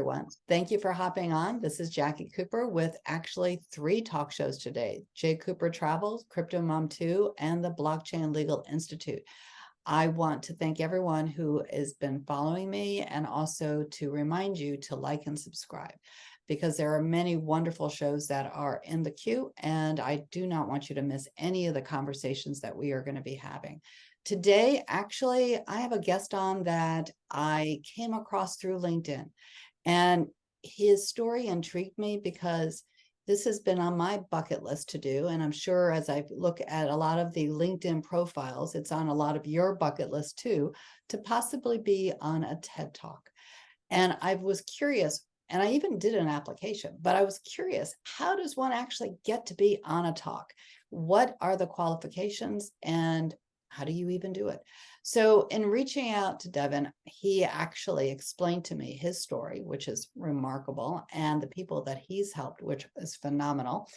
everyone. Thank you for hopping on. This is Jackie Cooper with actually 3 talk shows today: JCooperTravels, Crypto Mom 2, and the Blockchain Legal Institute. I want to thank everyone who has been following me, and also to remind you to like and subscribe, because there are many wonderful shows that are in the queue, and I do not want you to miss any of the conversations that we are going to be having. Today, actually, I have a guest on that I came across through LinkedIn, and his story intrigued me because this has been on my bucket list to do. And I'm sure as I look at a lot of the LinkedIn profiles, it's on a lot of your bucket list too, to possibly be on a TED Talk. And I was curious, and I even did an application, but I was curious, how does one actually get to be on a talk? What are the qualifications, and how do you even do it? So in reaching out to Devin, he actually explained to me his story, which is remarkable, and the people that he's helped, which is phenomenal.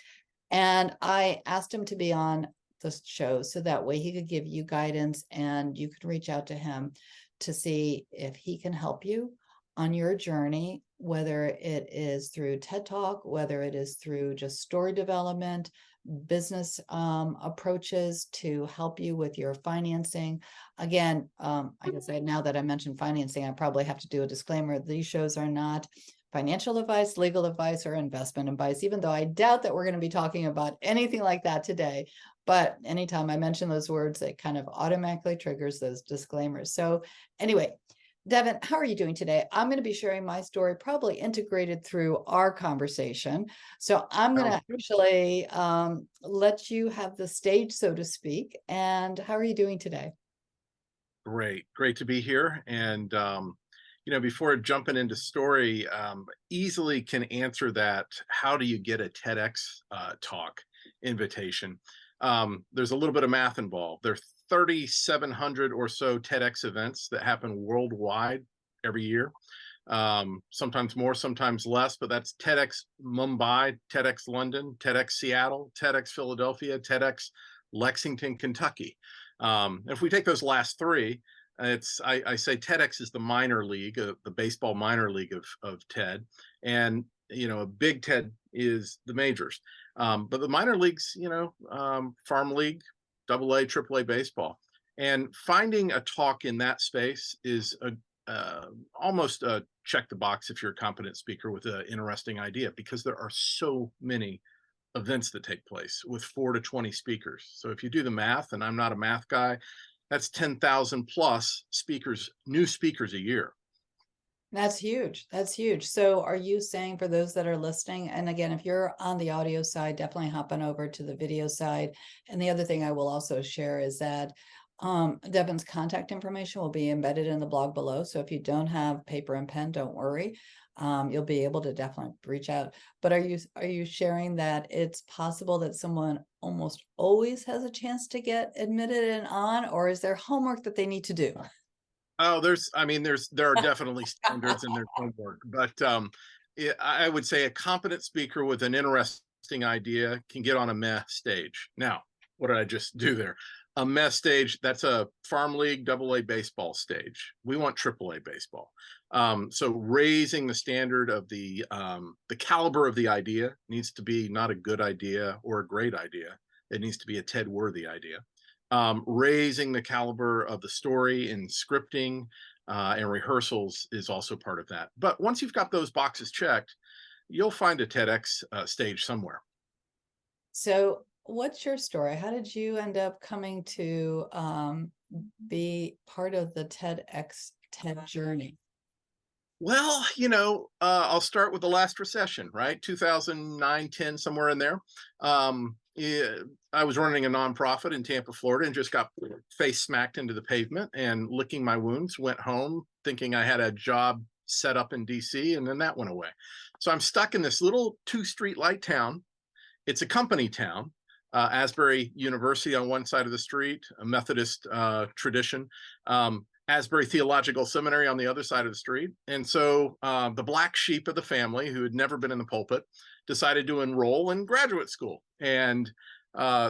And I asked him to be on the show so that way he could give you guidance, and you could reach out to him to see if he can help you on your journey, whether it is through TED Talk, whether it is through just story development, business approaches to help you with your financing. Again, I can say now that I mentioned financing, I probably have to do a disclaimer. These shows are not financial advice, legal advice, or investment advice, even though I doubt that we're going to be talking about anything like that today. But anytime I mention those words, it kind of automatically triggers those disclaimers. So anyway, Devin, how are you doing today? I'm going to be sharing my story, probably integrated through our conversation. So I'm going to actually let you have the stage, so to speak. And how are you doing today? Great to be here. And, before jumping into story, easily can answer that. How do you get a TEDx talk invitation? There's a little bit of math involved. There's 3,700 or so TEDx events that happen worldwide every year. Sometimes more, sometimes less, but that's TEDx Mumbai, TEDx London, TEDx Seattle, TEDx Philadelphia, TEDx Lexington, Kentucky. If we take those last 3, I say TEDx is the minor league, the baseball minor league of TED, and a big TED is the majors. But the minor leagues, farm league, AA, AAA baseball, and finding a talk in that space is almost a check the box if you're a competent speaker with an interesting idea, because there are so many events that take place with 4 to 20 speakers. So if you do the math, and I'm not a math guy, that's 10,000 plus speakers, new speakers a year. That's huge. That's huge. So are you saying, for those that are listening, and again, if you're on the audio side, definitely hop on over to the video side. And the other thing I will also share is that Devin's contact information will be embedded in the blog below. So if you don't have paper and pen, don't worry. You'll be able to definitely reach out. But are you sharing that it's possible that someone almost always has a chance to get admitted and on, or is there homework that they need to do? Oh, there are definitely standards and there's homework, but I would say a competent speaker with an interesting idea can get on a meh stage. Now, what did I just do there? A meh stage, that's a farm league, AA baseball stage. We want AAA baseball. So raising the standard of the caliber of the idea needs to be not a good idea or a great idea. It needs to be a TED-worthy idea. Raising the caliber of the story and scripting and rehearsals is also part of that. But once you've got those boxes checked, you'll find a TEDx stage somewhere. So what's your story? How did you end up coming to be part of the TEDx TED journey? Well, I'll start with the last recession, right? 2009, 10, somewhere in there. I was running a nonprofit in Tampa, Florida, and just got face smacked into the pavement and licking my wounds. Went home thinking I had a job set up in DC, and then that went away. So I'm stuck in this little 2-street light town. It's a company town. Asbury University on one side of the street, a Methodist tradition. Asbury Theological Seminary on the other side of the street. And so the black sheep of the family, who had never been in the pulpit, decided to enroll in graduate school. And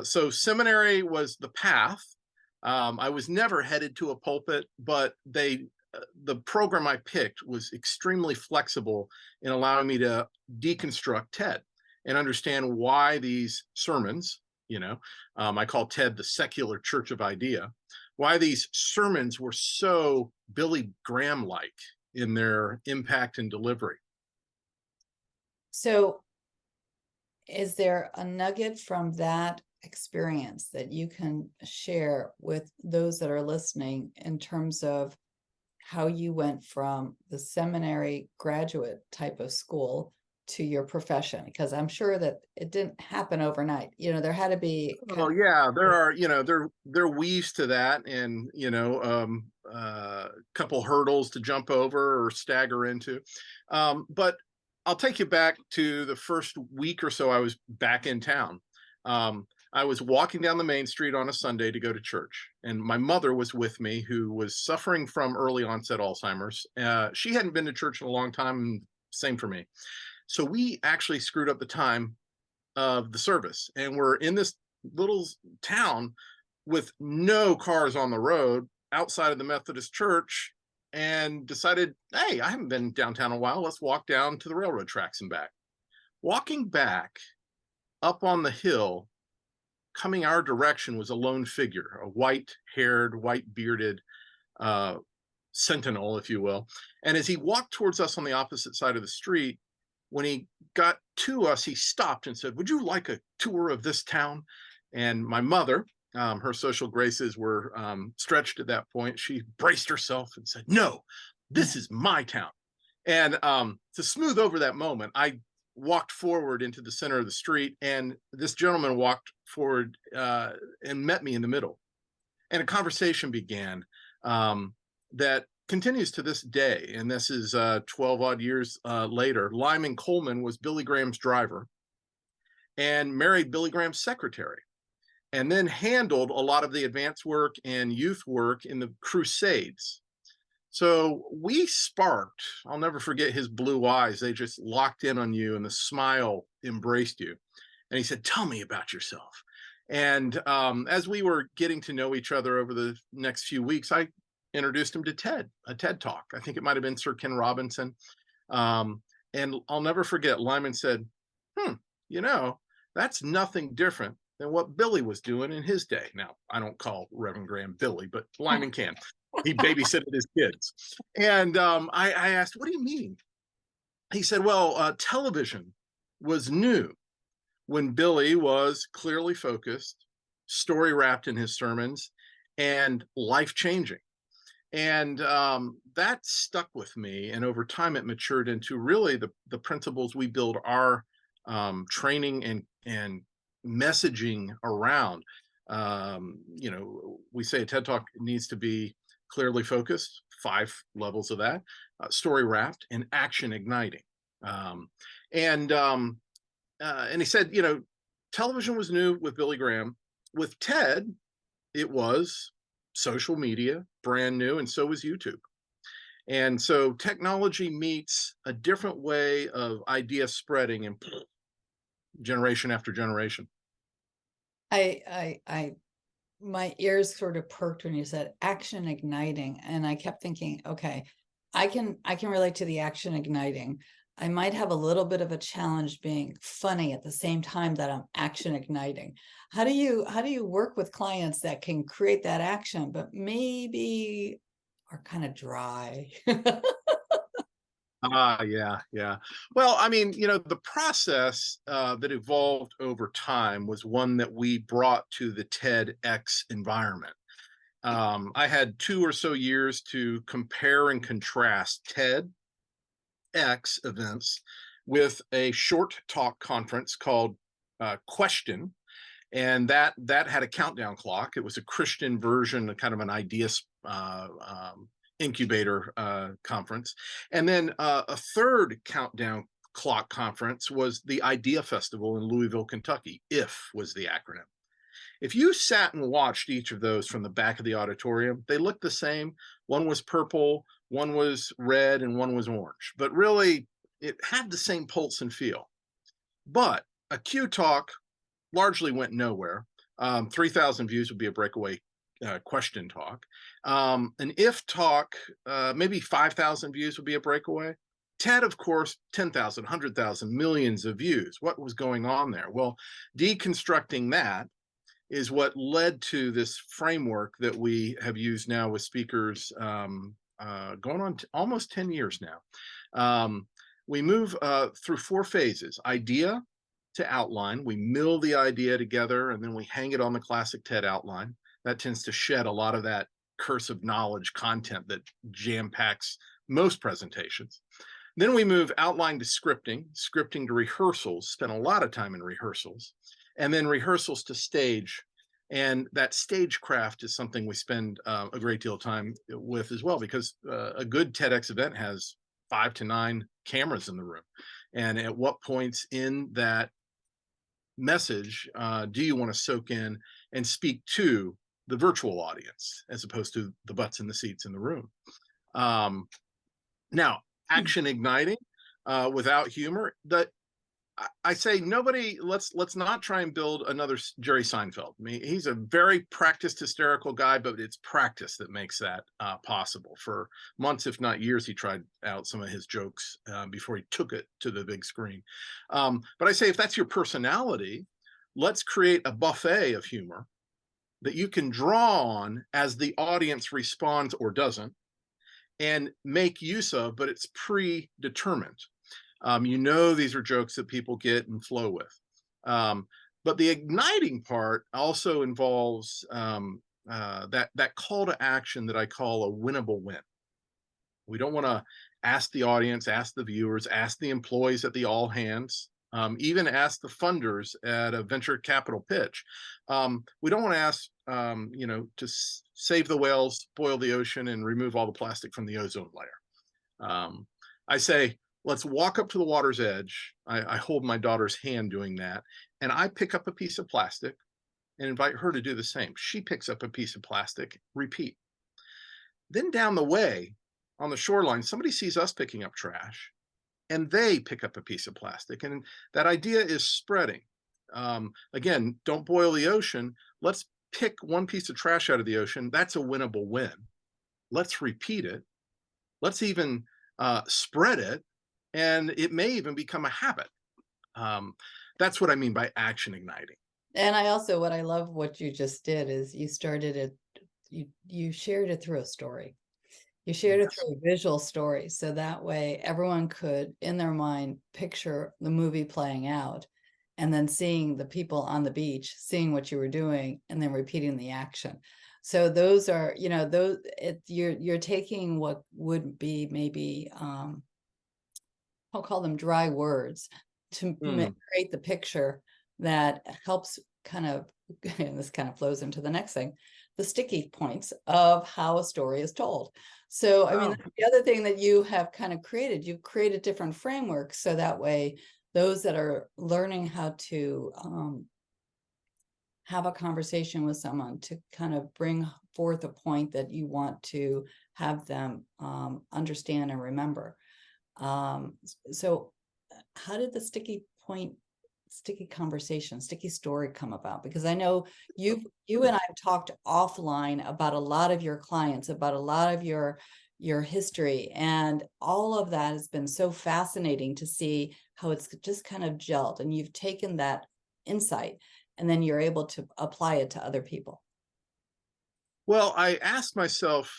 so seminary was the path. I was never headed to a pulpit, but they the program I picked was extremely flexible in allowing me to deconstruct TED and understand why these sermons, I call TED the secular church of idea, why these sermons were so Billy Graham like in their impact and delivery. So, is there a nugget from that experience that you can share with those that are listening in terms of how you went from the seminary graduate type of school to your profession? Because I'm sure that it didn't happen overnight. There had to be Oh yeah, there are, there weaves to that, and couple hurdles to jump over or stagger into. But I'll take you back to the first week or so I was back in town. I was walking down the main street on a Sunday to go to church, and my mother was with me, who was suffering from early onset Alzheimer's. She hadn't been to church in a long time, and same for me. So we actually screwed up the time of the service, and we're in this little town with no cars on the road outside of the Methodist church, and decided, hey, I haven't been downtown in a while. Let's walk down to the railroad tracks and back. Walking back up on the hill, coming our direction, was a lone figure, a white-haired, white-bearded sentinel, if you will. And as he walked towards us on the opposite side of the street, when he got to us, he stopped and said, "Would you like a tour of this town?" And my mother, her social graces were stretched at that point. She braced herself and said, "No, this is my town." And to smooth over that moment, I walked forward into the center of the street, and this gentleman walked forward and met me in the middle. And a conversation began that continues to this day. And this is 12 odd years later. Lyman Coleman was Billy Graham's driver and married Billy Graham's secretary, and then handled a lot of the advanced work and youth work in the Crusades. So we sparked. I'll never forget his blue eyes. They just locked in on you, and the smile embraced you. And he said, "Tell me about yourself." And as we were getting to know each other over the next few weeks, I introduced him to TED, a TED Talk. I think it might have been Sir Ken Robinson. And I'll never forget, Lyman said, that's nothing different than what Billy was doing in his day. Now, I don't call Reverend Graham Billy, but Lyman can. He babysitted his kids. And I asked, "What do you mean?" He said, "Well, television was new when Billy was clearly focused, story wrapped in his sermons, and life-changing." And that stuck with me. And over time, it matured into really the principles we build our training and messaging around. We say a TED Talk needs to be clearly focused, 5 levels of that, story wrapped, and action igniting. And he said, television was new with Billy Graham. With TED, it was social media, brand new, and so was YouTube. And so technology meets a different way of idea spreading and generation after generation. My ears sort of perked when you said action igniting, and I kept thinking, okay, I can relate to the action igniting. I might have a little bit of a challenge being funny at the same time that I'm action igniting. How do you work with clients that can create that action, but maybe are kind of dry? Yeah. Well, I mean, the process that evolved over time was one that we brought to the TEDx environment. I had 2 or so years to compare and contrast TEDx events with a short talk conference called Question. And that had a countdown clock. It was a Christian version, kind of an idea incubator conference. And then a third countdown clock conference was the Idea Festival in Louisville, Kentucky. IF was the acronym. If you sat and watched each of those from the back of the auditorium, they looked the same. One was purple, one was red, and one was orange. But really, it had the same pulse and feel. But a Q Talk largely went nowhere. 3,000 views would be a breakaway question talk. An if talk, maybe 5,000 views would be a breakaway. TED, of course, 10,000, 100,000, millions of views. What was going on there? Well, deconstructing that is what led to this framework that we have used now with speakers going on almost 10 years now. We move through 4 phases: idea to outline. We mill the idea together and then we hang it on the classic TED outline. That tends to shed a lot of that curse of knowledge content that jam packs most presentations. Then we move outline to scripting, scripting to rehearsals, spend a lot of time in rehearsals, and then rehearsals to stage. And that stagecraft is something we spend a great deal of time with as well, because a good TEDx event has 5 to 9 cameras in the room. And at what points in that message do you want to soak in and speak to the virtual audience as opposed to the butts in the seats in the room? Now, action igniting without humor. I say nobody. Let's not try and build another Jerry Seinfeld. I mean, he's a very practiced hysterical guy, but it's practice that makes that possible. For months, if not years, he tried out some of his jokes before he took it to the big screen. But I say, if that's your personality, let's create a buffet of humor that you can draw on as the audience responds or doesn't, and make use of, but it's predetermined. You know, these are jokes that people get and flow with. But the igniting part also involves that call to action that I call a winnable win. We don't want to ask the audience, ask the viewers, ask the employees at the all hands, even ask the funders at a venture capital pitch. We don't want to ask, to save the whales, boil the ocean, and remove all the plastic from the ozone layer. I say, let's walk up to the water's edge. I hold my daughter's hand doing that, and I pick up a piece of plastic and invite her to do the same. She picks up a piece of plastic, repeat. Then down the way on the shoreline, somebody sees us picking up trash, and they pick up a piece of plastic, and that idea is spreading. Again, don't boil the ocean. Let's pick one piece of trash out of the ocean. That's a winnable win. Let's repeat it. Let's even spread it. And it may even become a habit. That's what I mean by action igniting. And what I love what you just did is you started it, you shared it through a story. You shared it through a visual story. So that way everyone could, in their mind, picture the movie playing out, and then seeing the people on the beach, seeing what you were doing, and then repeating the action. So those are, you're taking what would be maybe, I'll call them dry words, to create the picture that helps kind of, and this kind of flows into the next thing, the sticky points of how a story is told. So, I mean, the other thing that you have kind of created, you've created different frameworks. So that way, those that are learning how to have a conversation with someone to kind of bring forth a point that you want to have them understand and remember. So how did the sticky conversation, sticky story come about? Because I know you and I have talked offline about a lot of your clients, about a lot of your history, and all of that has been so fascinating to see how it's just kind of gelled, and you've taken that insight and then you're able to apply it to other people. Well, I asked myself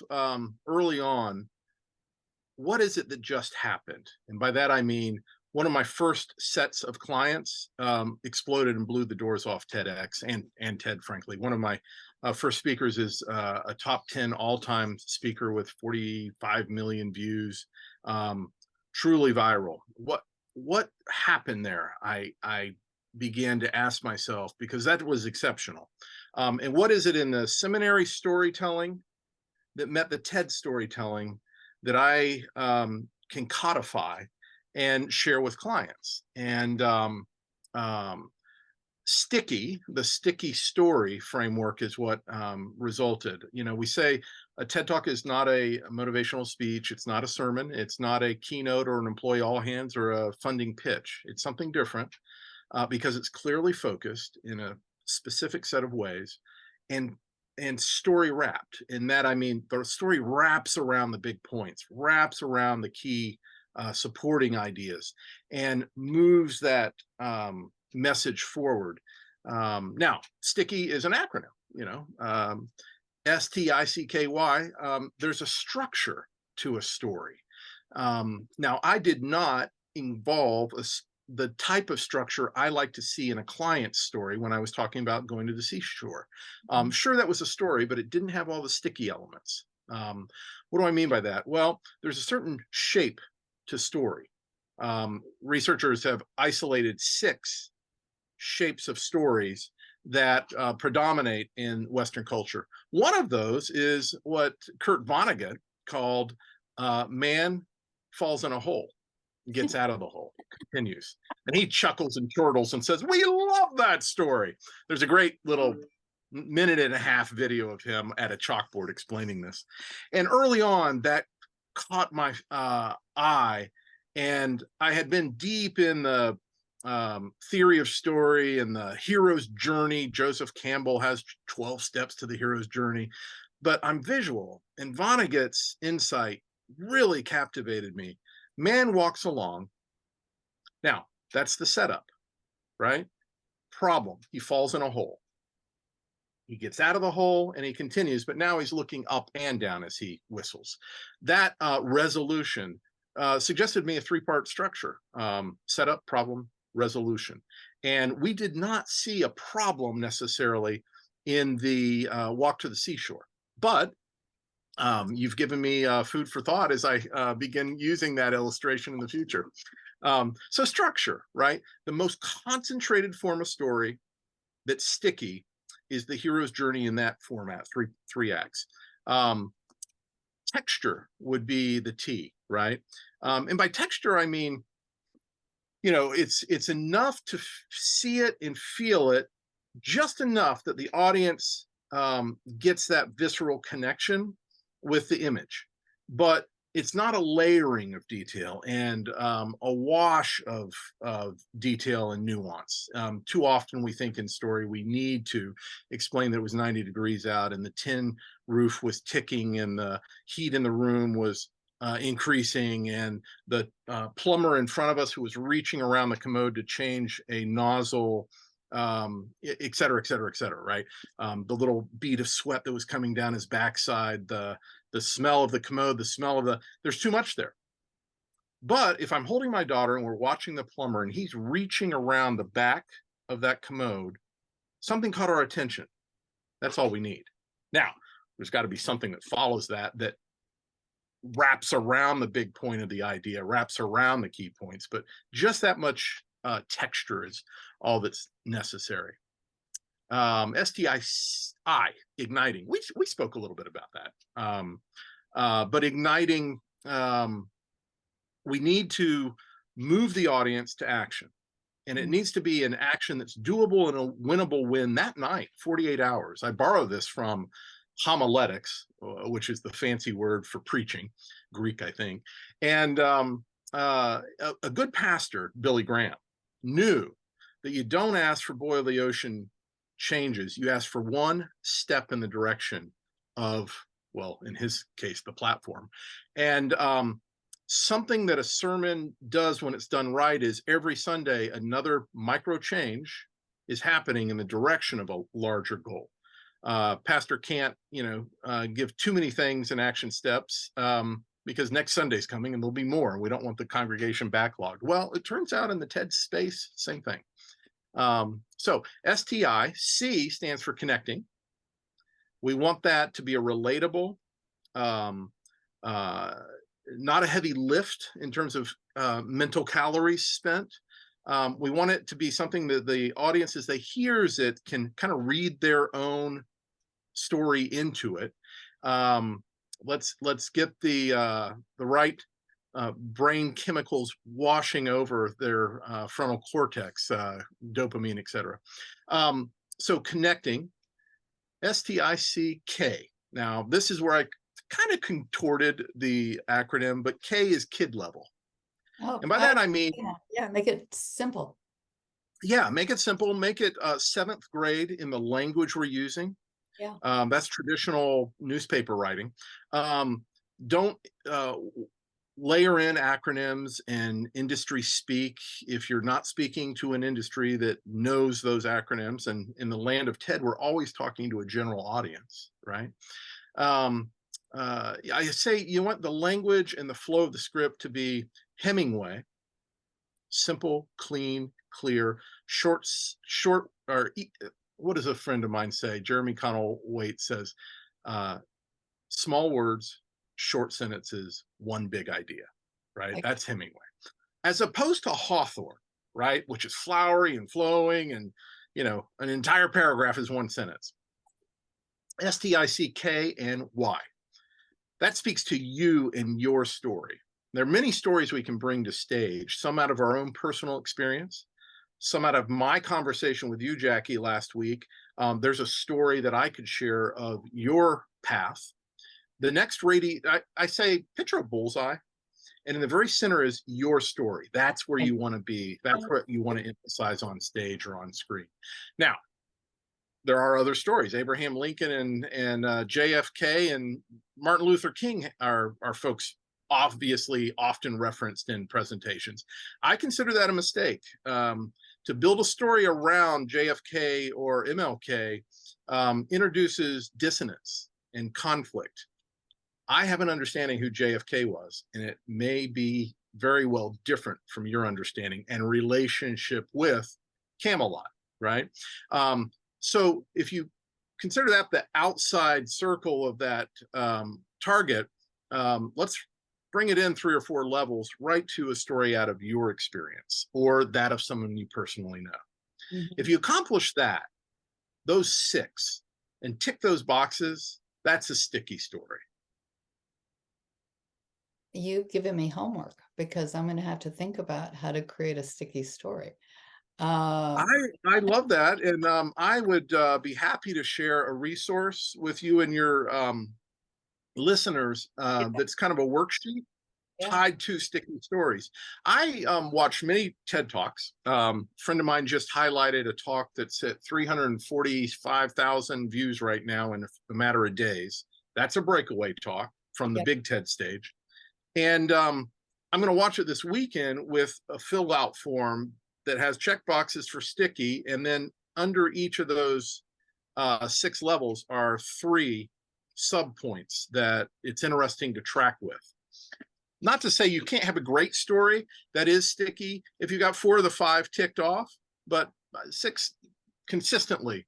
early on, what is it that just happened? And by that, I mean, one of my first sets of clients exploded and blew the doors off TEDx and TED, frankly. One of my first speakers is a top 10 all-time speaker with 45 million views, truly viral. What happened there? I began to ask myself, because that was exceptional. And what is it in the seminary storytelling that met the TED storytelling that I can codify and share with clients? And the sticky story framework is what resulted. We say a TED Talk is not a motivational speech. It's not a sermon. It's not a keynote or an employee all hands or a funding pitch. It's something different because it's clearly focused in a specific set of ways. And and story wrapped. In that, I mean, the story wraps around the big points, wraps around the key supporting ideas, and moves that message forward. Now, sticky is an acronym, STICKY. There's a structure to a story. Now, I did not involve the type of structure I like to see in a client's story when I was talking about going to the seashore. Sure, that was a story, but it didn't have all the sticky elements. What do I mean by that? Well, there's a certain shape to story. Researchers have isolated 6 shapes of stories that predominate in Western culture. One of those is what Kurt Vonnegut called man falls in a hole, gets out of the hole, continues. And he chuckles and chortles and says, "We love that story." There's a great little minute-and-a-half video of him at a chalkboard explaining this. And early on, that caught my eye. And I had been deep in the theory of story and the hero's journey. Joseph Campbell has 12 steps to the hero's journey. But I'm visual, and Vonnegut's insight really captivated me. Man walks along. Now, that's the setup, right? Problem, he falls in a hole. He gets out of the hole and he continues, but now he's looking up and down as he whistles. That resolution suggested me a 3-part structure: setup, problem, resolution. And we did not see a problem necessarily in the walk to the seashore, but you've given me food for thought as I begin using that illustration in the future. So structure, right? The most concentrated form of story that's sticky is the hero's journey in that format, three acts. Texture would be the T, right? And by texture, I mean, it's enough to see it and feel it, just enough that the audience gets that visceral connection with the image, but it's not a layering of detail and a wash of detail and nuance. Too often we think in story we need to explain that it was 90 degrees out and the tin roof was ticking and the heat in the room was increasing, and the plumber in front of us who was reaching around the commode to change a nozzle, et cetera, et cetera, et cetera, right? The little bead of sweat that was coming down his backside, the smell of the commode, the smell of there's too much there. But if I'm holding my daughter and we're watching the plumber and he's reaching around the back of that commode, something caught our attention. That's all we need. Now, there's got to be something that follows that wraps around the big point of the idea, wraps around the key points, but just that much texture is all that's necessary. STI, igniting. We spoke a little bit about that. But igniting, we need to move the audience to action. And it needs to be an action that's doable and a winnable win that night, 48 hours. I borrow this from homiletics, which is the fancy word for preaching, Greek, I think. And a good pastor, Billy Graham, knew that you don't ask for boil the ocean changes. You ask for one step in the direction of, well, in his case, the platform. And something that a sermon does when it's done right is every Sunday, another micro change is happening in the direction of a larger goal. Pastor can't, give too many things and action steps because next Sunday's coming and there'll be more. We don't want the congregation backlogged. Well, it turns out in the TED space, same thing. So STI, C stands for connecting. We want that to be a relatable, not a heavy lift in terms of mental calories spent. We want it to be something that the audience, as they hears it, can kind of read their own story into it. Let's get the right brain chemicals washing over their frontal cortex, dopamine, etc. So connecting, STICK. Now, this is where I kind of contorted the acronym, but K is kid level. Oh, and by that, I mean, yeah, make it simple. Yeah, make it simple. Make it 7th grade in the language we're using. Yeah. That's traditional newspaper writing. Don't layer in acronyms and industry speak if you're not speaking to an industry that knows those acronyms. And in the land of TED, we're always talking to a general audience, right? I say you want the language and the flow of the script to be Hemingway, simple, clean, clear, short, or what does a friend of mine say? Jeremy Connell Waite says, uh, small words, short sentences, one big idea, right? I, That's Hemingway. As opposed to Hawthorne, right? Which is flowery and flowing, and, an entire paragraph is one sentence. STICK and Y. That speaks to you and your story. There are many stories we can bring to stage, some out of our own personal experience, some out of my conversation with you, Jackie, last week. There's a story that I could share of your path. The next I say, picture a bullseye, and in the very center is your story. That's where you want to be. That's what you want to emphasize on stage or on screen. Now, there are other stories. Abraham Lincoln and JFK and Martin Luther King are folks obviously often referenced in presentations. I consider that a mistake. To build a story around JFK or MLK introduces dissonance and conflict. I have an understanding who JFK was, and it may be very well different from your understanding and relationship with Camelot, right? So if you consider that the outside circle of that target, let's bring it in 3 or 4 levels right to a story out of your experience or that of someone you personally know. Mhm. If you accomplish that, those 6, and tick those boxes, that's a sticky story. You've given me homework because I'm going to have to think about how to create a sticky story. Uh, I love that, and I would be happy to share a resource with you and your listeners that's kind of a worksheet yeah, tied to sticky stories. I watch many TED Talks. Friend of mine just highlighted a talk that's at 345,000 views right now in a matter of days. That's a breakaway talk from the yeah. big TED stage. And I'm going to watch it this weekend with a fill out form that has check boxes for sticky. And then under each of those 6 levels are 3 sub points that it's interesting to track with. Not to say you can't have a great story that is sticky if you got 4 of the 5 ticked off, but 6 consistently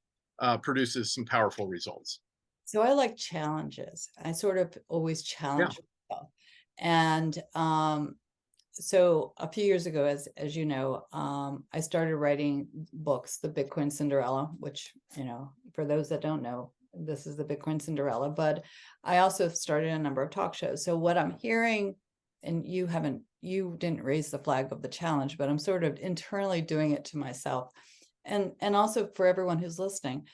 produces some powerful results. So I like challenges. I sort of always Yeah. challenge myself. And so a few years ago, as you know, I started writing books, the Bitcoin Cinderella, which, for those that don't know, this is the Bitcoin Cinderella, but I also started a number of talk shows. So what I'm hearing, and you didn't raise the flag of the challenge, but I'm sort of internally doing it to myself. And also for everyone who's listening,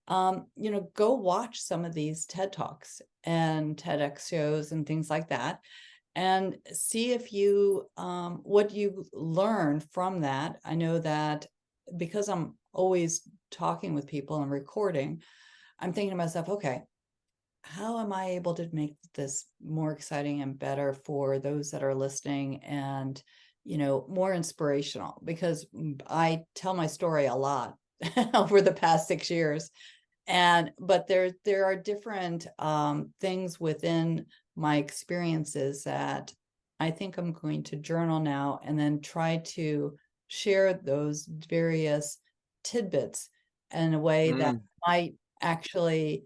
go watch some of these TED Talks and TEDx shows and things like that, and see if you what you learn from that. I know that because I'm always talking with people and recording, I'm thinking to myself, okay, how am I able to make this more exciting and better for those that are listening, and more inspirational, because I tell my story a lot over the past 6 years. But there are different things within my experiences that I think I'm going to journal now, and then try to share those various tidbits in a way that might actually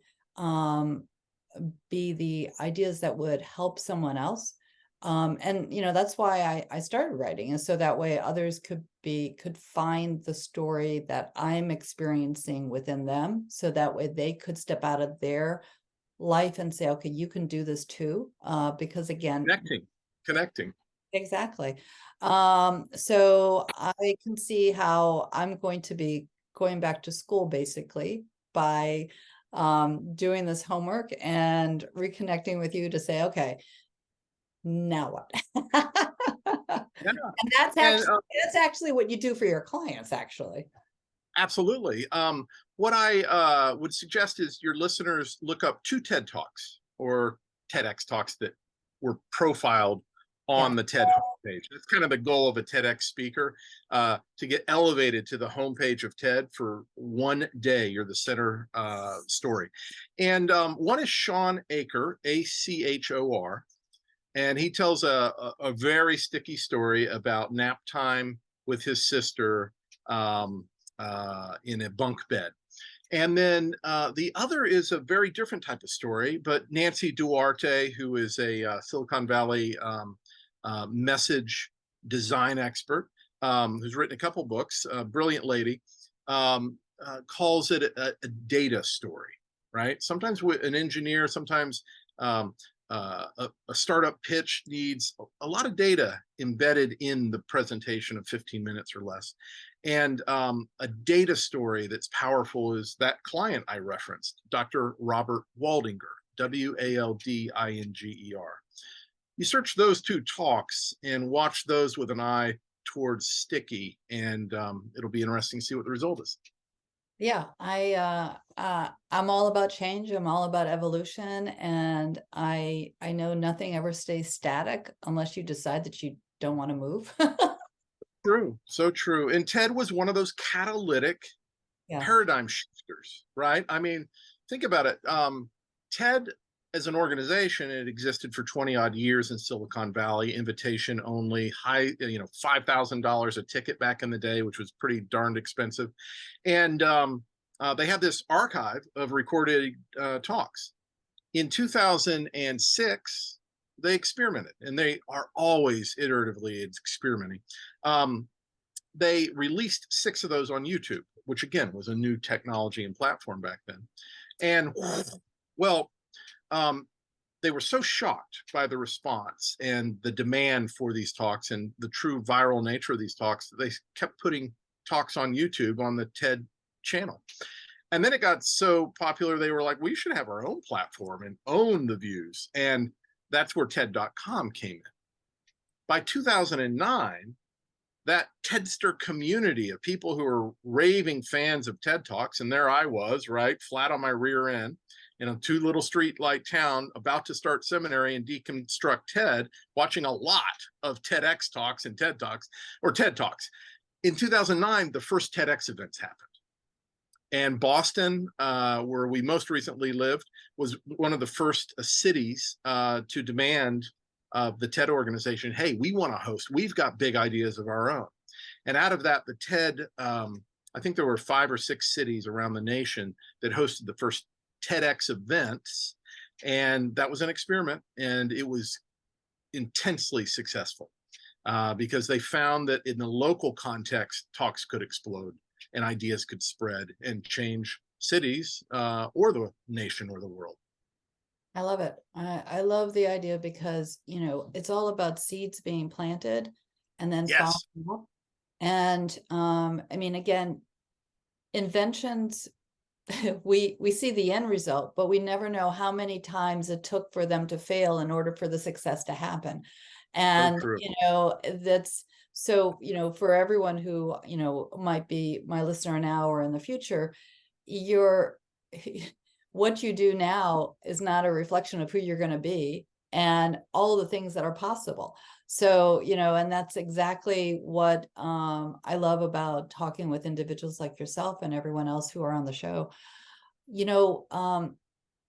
be the ideas that would help someone else. And that's why I started writing, and so that way others could find the story that I'm experiencing within them, so that way they could step out of their life and say, okay, you can do this too. Because again, Connecting. exactly. So I can see how I'm going to be going back to school basically by doing this homework and reconnecting with you to say, okay, now what? Yeah. And And that's actually what you do for your clients, actually. absolutely. what I would suggest is your listeners look up 2 TED Talks or TEDx Talks that were profiled Yeah. on the TED homepage. That's kind of the goal of a TEDx speaker, to get elevated to the homepage of TED for one day. You're the center story. And one is Sean Achor, Achor, and he tells a very sticky story about nap time with his sister in a bunk bed. And then the other is a very different type of story, but Nancy Duarte, who is a Silicon Valley message design expert, who's written a couple books, a brilliant lady, calls it a data story, right? Sometimes an engineer, sometimes a startup pitch needs a lot of data embedded in the presentation of 15 minutes or less. And a data story that's powerful is that client I referenced, Dr. Robert Waldinger, Waldinger. You search those 2 talks and watch those with an eye towards sticky, and it'll be interesting to see what the result is. Yeah, I'm all about change. I'm all about evolution, and I know nothing ever stays static unless you decide that you don't want to move. True, so true. And TED was one of those catalytic Yeah. paradigm shifters, right? I mean, think about it. TED as an organization, it existed for 20 odd years in Silicon Valley, invitation only, high, $5,000 a ticket back in the day, which was pretty darned expensive. And they had this archive of recorded talks. In 2006, they experimented, and they are always iteratively experimenting. They released 6 of those on YouTube, which again was a new technology and platform back then. And well, they were so shocked by the response and the demand for these talks and the true viral nature of these talks that they kept putting talks on YouTube on the TED channel. And then it got so popular, they were like, we should have our own platform and own the views. And that's where TED.com came in. By 2009, that TEDster community of people who are raving fans of TED Talks, and there I was, right, flat on my rear end in a 2 little street light town, about to start seminary and deconstruct TED, watching a lot of TEDx talks and TED Talks, or TED Talks. In 2009, the first TEDx events happened. And Boston, where we most recently lived, was one of the first cities to demand of the TED organization, hey, we want to host. We've got big ideas of our own. And out of that, the TED, I think there were 5 or 6 cities around the nation that hosted the first TEDx events. And that was an experiment, and it was intensely successful because they found that in the local context, talks could explode and ideas could spread and change cities or the nation or the world. I love it. I love the idea because, it's all about seeds being planted and then following Yes. up. And I mean, again, inventions, we see the end result, but we never know how many times it took for them to fail in order for the success to happen. So And, true. that's so, for everyone who, might be my listener now or in the future, you're what you do now is not a reflection of who you're going to be and all the things that are possible. So, and that's exactly what I love about talking with individuals like yourself and everyone else who are on the show.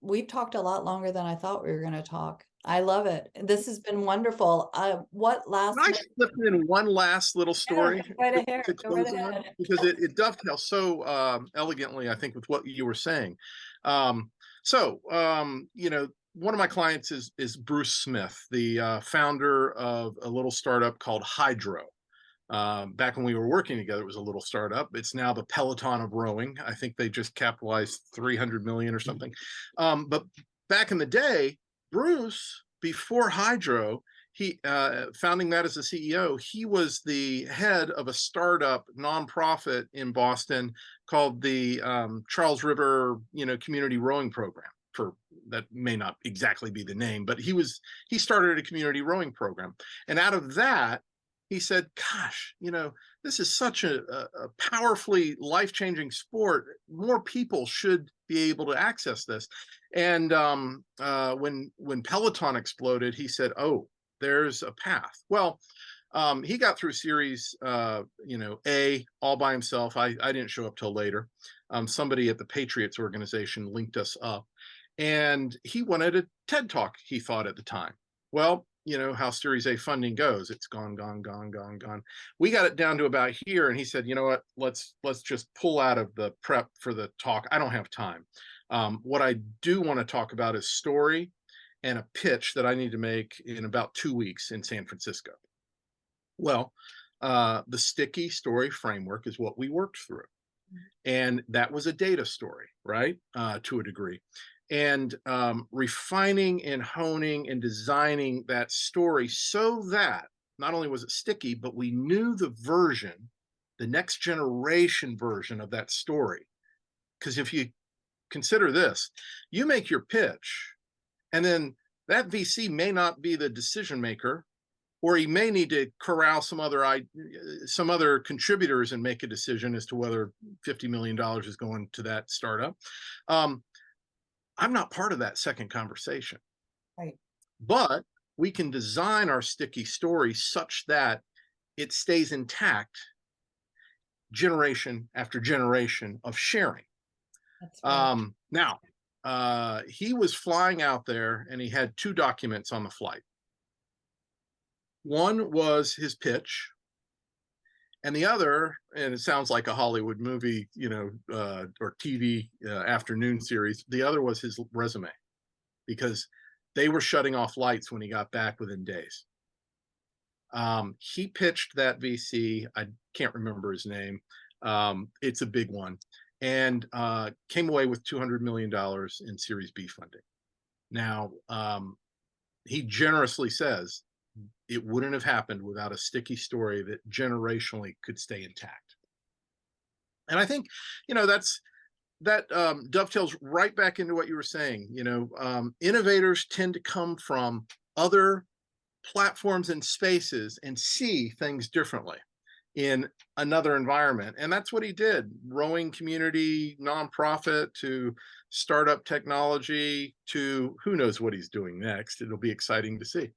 We've talked a lot longer than I thought we were going to talk. I love it. This has been wonderful. What last Can I slip in one last little Yeah, story go right ahead. to Go right close on? ahead. Because it dovetails so elegantly, I think, with what you were saying. One of my clients is Bruce Smith, the founder of a little startup called Hydro. Back when we were working together, it was a little startup. It's now the Peloton of rowing. I think they just capitalized 300 million or something. But back in the day, Bruce, before Hydro, he founding that as a CEO, he was the head of a startup nonprofit in Boston called the Charles River, Community Rowing Program. For that may not exactly be the name, but he started a community rowing program, and out of that, he said, gosh, this is such a powerfully life-changing sport. More people should be able to access this. And when Peloton exploded, he said, oh, there's a path. Well, he got through series, A all by himself. I didn't show up till later. Somebody at the Patriots organization linked us up, and he wanted a TED Talk, he thought at the time. Well, you know how Series A funding goes. It's gone, gone, gone, gone, gone. We got it down to about here, and he said, you know what? Let's just pull out of the prep for the talk. I don't have time. What I do want to talk about is story and a pitch that I need to make in about 2 weeks in San Francisco. Well, the sticky story framework is what we worked through. And that was a data story, right? To a degree. And refining and honing and designing that story so that not only was it sticky, but we knew the version, the next generation version of that story. Because if you consider this, you make your pitch, and then that VC may not be the decision maker, or he may need to corral some other contributors and make a decision as to whether $50 million is going to that startup. I'm not part of that second conversation. Right. But we can design our sticky story such that it stays intact generation after generation of sharing. That's right. Now, he was flying out there and he had 2 documents on the flight. One was his pitch, and the other, and it sounds like a Hollywood movie, or TV afternoon series, the other was his resume, because they were shutting off lights when he got back within days. He pitched that VC, I can't remember his name, it's a big one, and came away with $200 million in Series B funding. Now, he generously says, it wouldn't have happened without a sticky story that generationally could stay intact. And I think, that dovetails right back into what you were saying. Innovators tend to come from other platforms and spaces and see things differently in another environment. And that's what he did. Rowing community, nonprofit, to startup technology, to who knows what he's doing next. It'll be exciting to see.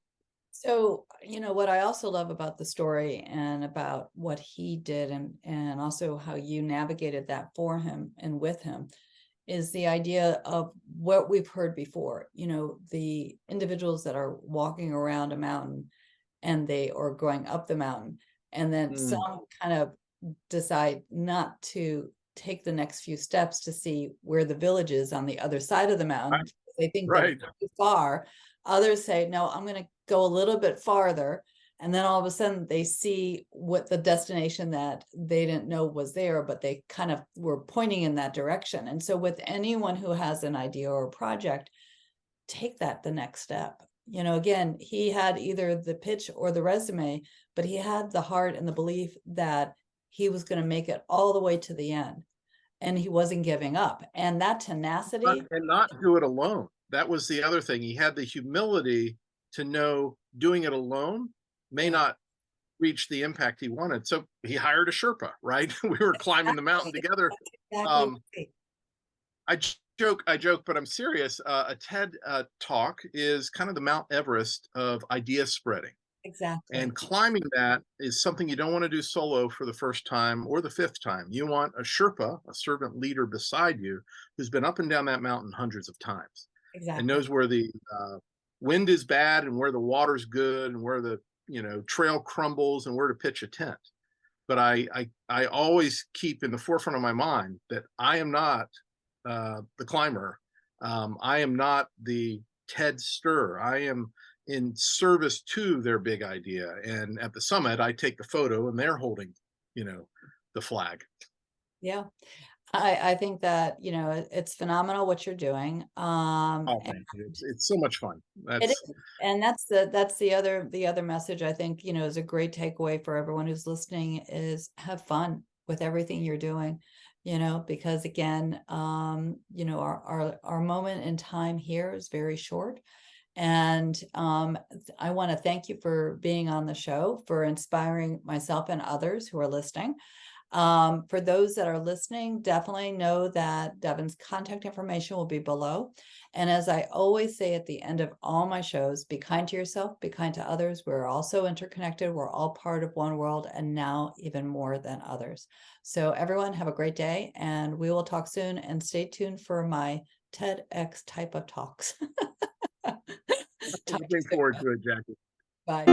So, what I also love about the story and about what he did, and also how you navigated that for him and with him, is the idea of what we've heard before. The individuals that are walking around a mountain and they are going up the mountain, and then some kind of decide not to take the next few steps to see where the village is on the other side of the mountain. Right. They think Right. they're too far. Others say, no, I'm going to go a little bit farther. And then all of a sudden they see what the destination that they didn't know was there, but they kind of were pointing in that direction. And so with anyone who has an idea or a project, take that the next step. Again, he had either the pitch or the resume, but he had the heart and the belief that he was going to make it all the way to the end, and he wasn't giving up. And that tenacity. And not do it alone. That was the other thing. He had the humility to know doing it alone may not reach the impact he wanted. So he hired a Sherpa, right? We were climbing the mountain together. Exactly. I joke, but I'm serious. A TED Talk is kind of the Mount Everest of idea spreading. Exactly. And climbing that is something you don't want to do solo for the first time or the 5th time. You want a Sherpa, a servant leader beside you, who's been up and down that mountain hundreds of times. Exactly. And knows where the wind is bad and where the water's good and where the trail crumbles and where to pitch a tent. But I always keep in the forefront of my mind that I am not the climber. I am not the TED stirrer. I am in service to their big idea. And at the summit, I take the photo and they're holding, the flag. Yeah. I think that, it's phenomenal what you're doing. Thank you. It's so much fun. It is. And that's the other message I think, is a great takeaway for everyone who's listening, is have fun with everything you're doing, because again, our moment in time here is very short. And I want to thank you for being on the show, for inspiring myself and others who are listening. For those that are listening, definitely know that Devin's contact information will be below. And as I always say at the end of all my shows, be kind to yourself, be kind to others. We're also interconnected. We're all part of one world, and now even more than others. So everyone have a great day, and we will talk soon, and stay tuned for my TEDx type of talks. Talk to you Looking soon. forward to it, Jackie. Bye.